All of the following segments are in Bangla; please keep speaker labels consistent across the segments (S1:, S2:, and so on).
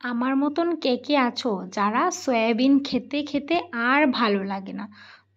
S1: আমার মতন কে কে আছো যারা সয়াবিন খেতে খেতে আর ভালো লাগে না?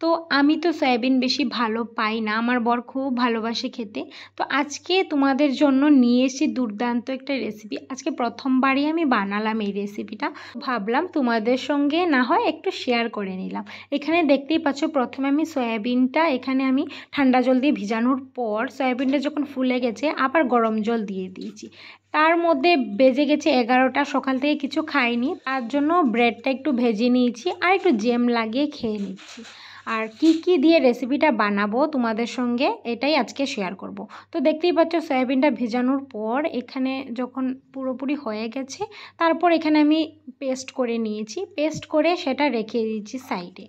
S1: তো আমি তো সয়াবিন বেশি ভালো পাই না, আমার বর খুব ভালোবাসে খেতে। তো আজকে তোমাদের জন্য নিয়ে এসেছি দুর্দান্ত একটা রেসিপি। আজকে প্রথমবারই আমি বানালাম এই রেসিপিটা, ভাবলাম তোমাদের সঙ্গে না হয় একটু শেয়ার করে নিলাম। এখানে দেখতেই পাচ্ছ, প্রথমে আমি সয়াবিনটা এখানে আমি ঠান্ডা জল দিয়ে ভিজানোর পর সয়াবিনটা যখন ফুলে গেছে আবার গরম জল দিয়ে দিয়েছি। তার মধ্যে বেজে গেছে 11টা, সকাল থেকে কিছু খাইনি, তার জন্য ব্রেডটা একটু ভেজে নিয়েছি আর একটু জ্যাম লাগিয়ে খেয়ে নিচ্ছি। আর কি কি দিয়ে রেসিপিটা বানাবো তোমাদের সঙ্গে এটাই আজকে শেয়ার করব। তো দেখতেই পাচ্ছ সয়াবিনটা ভেজানোর পর এখানে যখন পুরোপুরি হয়ে গেছে, তারপর এখানে আমি পেস্ট করে নিয়েছি। পেস্ট করে সেটা রেখে দিয়েছি সাইডে।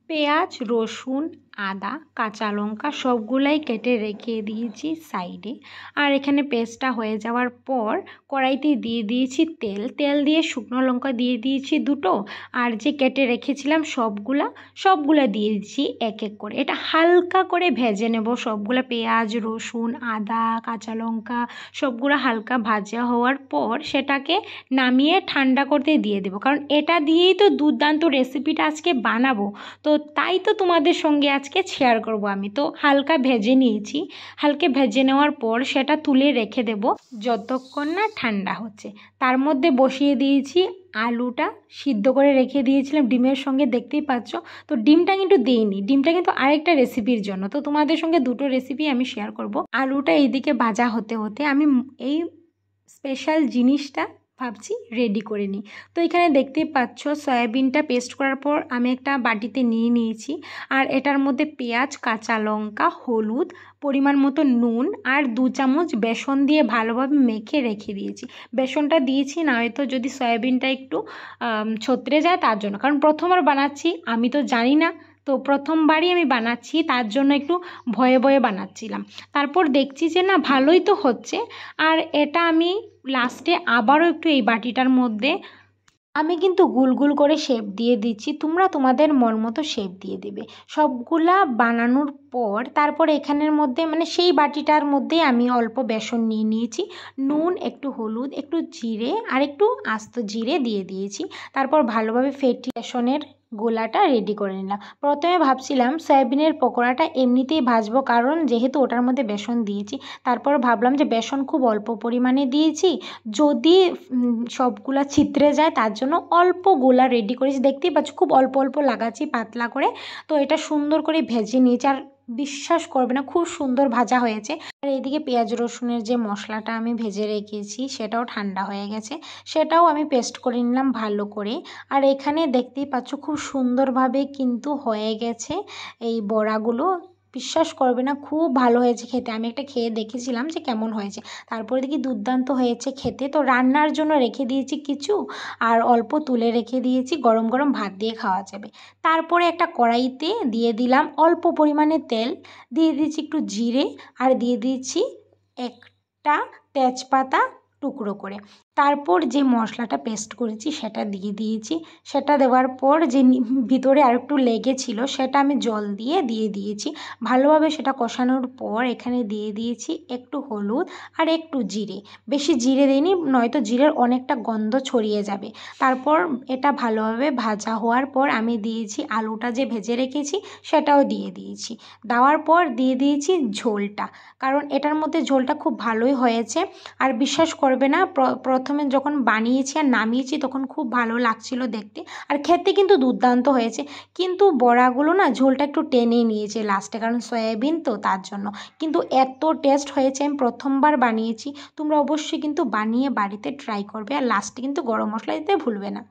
S1: পেঁয়াজ, রসুন, আদা, কাঁচা লঙ্কা সবগুলাই কেটে রেখে দিয়েছি সাইডে। আর এখানে পেস্টটা হয়ে যাওয়ার পর কড়াইতে দিয়ে দিয়েছি তেল। তেল দিয়ে শুকনো লঙ্কা দিয়ে দিয়েছি দুটো, আর যে কেটে রেখেছিলাম সবগুলা দিয়ে দিচ্ছি এক এক করে। এটা হালকা করে ভেজে নেব সবগুলা, পেঁয়াজ, রসুন, আদা, কাঁচা লঙ্কা সবগুলো হালকা ভাজা হওয়ার পর সেটাকে নামিয়ে ঠান্ডা করতে দিয়ে দেবো, কারণ এটা দিয়েই তো দুর্দান্ত রেসিপিটা আজকে বানাবো। তো তাই তো তোমাদের সঙ্গে আজকে শেয়ার করব। আমি তো হালকা ভেজে নিয়েছি। হালকা ভেজে নেওয়ার পর সেটা তুলে রেখে দেব যতক্ষণ না ঠান্ডা হচ্ছে। তার মধ্যে বসিয়ে দিয়েছি আলুটা, সিদ্ধ করে রেখে দিয়েছিলাম ডিমের সঙ্গে, দেখতেই পাচ্ছ। তো ডিমটা কিন্তু দিইনি, ডিমটা কিন্তু আরেকটা রেসিপির জন্য। তো তোমাদের সঙ্গে দুটো রেসিপি আমি শেয়ার করব। আলুটা এইদিকে ভাজা হতে হতে আমি এই স্পেশাল জিনিসটা ভাবছি রেডি করে নিই। তো এখানে দেখতেই পাচ্ছ সয়াবিনটা পেস্ট করার পর আমি একটা বাটিতে নিয়ে নিয়েছি। আর এটার মধ্যে পেঁয়াজ, কাঁচা লঙ্কা, হলুদ, পরিমাণ মতো নুন আর 2 চামচ বেসন দিয়ে ভালোভাবে মেখে রেখে দিয়েছি। বেসনটা দিয়েছি না হয়তো যদি সয়াবিনটা একটু ছত্রে যায় তার জন্য, কারণ প্রথমবার বানাচ্ছি, আমি তো জানি না। তো প্রথমবারই আমি বানাচ্ছি, তার জন্য একটু ভয়ে ভয়ে বানাচ্ছিলাম। তারপর দেখছি যে না, ভালোই তো হচ্ছে। আর এটা আমি লাস্টে আবারও একটু এই বাটিটার মধ্যে আমি কিন্তু গুল গুল করে শেপ দিয়ে দিচ্ছি, তোমরা তোমাদের মন মতো শেপ দিয়ে দেবে। সবগুলা বানানোর পর তারপর এখানের মধ্যে মানে সেই বাটিটার মধ্যে আমি অল্প বেসন নিয়ে নিয়েছি, নুন, একটু হলুদ, একটু জিরে আর একটু আস্ত জিরে দিয়ে দিয়েছি। তারপর ভালোভাবে ফেটি বেসনের গোলাটা রেডি করে নিলাম। প্রথমে ভাবছিলাম সয়াবিনের পকোড়াটা এমনিতেই ভাজবো, কারণ যেহেতু ওটার মধ্যে বেসন দিয়েছি। তারপর ভাবলাম যে বেসন খুব অল্প পরিমাণে দিয়েছি, যদি সবগুলা ছিদ্রে যায় তার জন্য অল্প গোলা রেডি করেছি। দেখতেই পাচ্ছ খুব অল্প অল্প লাগাচ্ছি পাতলা করে। তো এটা সুন্দর করে ভেজে নিয়েছি, আর বিশ্বাস করবে না খুব সুন্দর ভাজা হয়েছে। আর এইদিকে পেঁয়াজ রসুনের যে মশলাটা আমি ভেজে রেখেছি সেটাও ঠান্ডা হয়ে গেছে, সেটাও আমি পেস্ট করে নিলাম ভালো করে। আর এখানে দেখতেই পাচ্ছ খুব সুন্দরভাবে কিন্তু হয়ে গেছে এই বড়াগুলো। বিশ্বাস করবে না খুব ভালো হয়েছে খেতে। আমি একটা খেয়ে দেখেছিলাম যে কেমন হয়েছে, তারপরে দেখি দুর্দান্ত হয়েছে খেতে। তো রান্নার জন্য রেখে দিয়েছি কিছু, আর অল্প তুলে রেখে দিয়েছি, গরম গরম ভাত দিয়ে খাওয়া যাবে। তারপরে একটা কড়াইতে দিয়ে দিলাম অল্প পরিমাণে তেল, দিয়ে দিয়েছি একটু জিরে, আর দিয়ে দিয়েছি একটা তেজপাতা টুকরো করে। তারপর যে মশলাটা পেস্ট করেছি সেটা দিয়ে দিয়েছি। সেটা দেওয়ার পর যে ভিতরে আর একটু লেগেছিল সেটা আমি জল দিয়ে দিয়েছি। ভালোভাবে সেটা কষানোর পর এখানে দিয়ে দিয়েছি একটু হলুদ আর একটু জিরে। বেশি জিরে দিইনি, নয়তো জিরের অনেকটা গন্ধ ছড়িয়ে যাবে। তারপর এটা ভালোভাবে ভাজা হওয়ার পর আমি দিয়েছি আলুটা যে ভেজে রেখেছি সেটাও দিয়ে দিয়েছি। দেওয়ার পর দিয়ে দিয়েছি ঝোলটা, কারণ এটার মধ্যে ঝোলটা খুব ভালোই হয়েছে। আর বিশ্বাস করবে না, প্রথমে যখন বানিয়েছি আর নামিয়েছি তখন খুব ভালো লাগছিল দেখতে, আর খেতে কিন্তু দুর্দান্ত হয়েছে। কিন্তু বড়াগুলো না ঝোলটা একটু টেনে নিয়েছে লাস্টে, কারণ সয়াবিন তো তার জন্য। কিন্তু এত টেস্ট হয়েছে, আমি প্রথমবার বানিয়েছি। তোমরা অবশ্যই কিন্তু বানিয়ে বাড়িতে ট্রাই করবে, আর লাস্টে কিন্তু গরম মশলা দিতে ভুলবে না।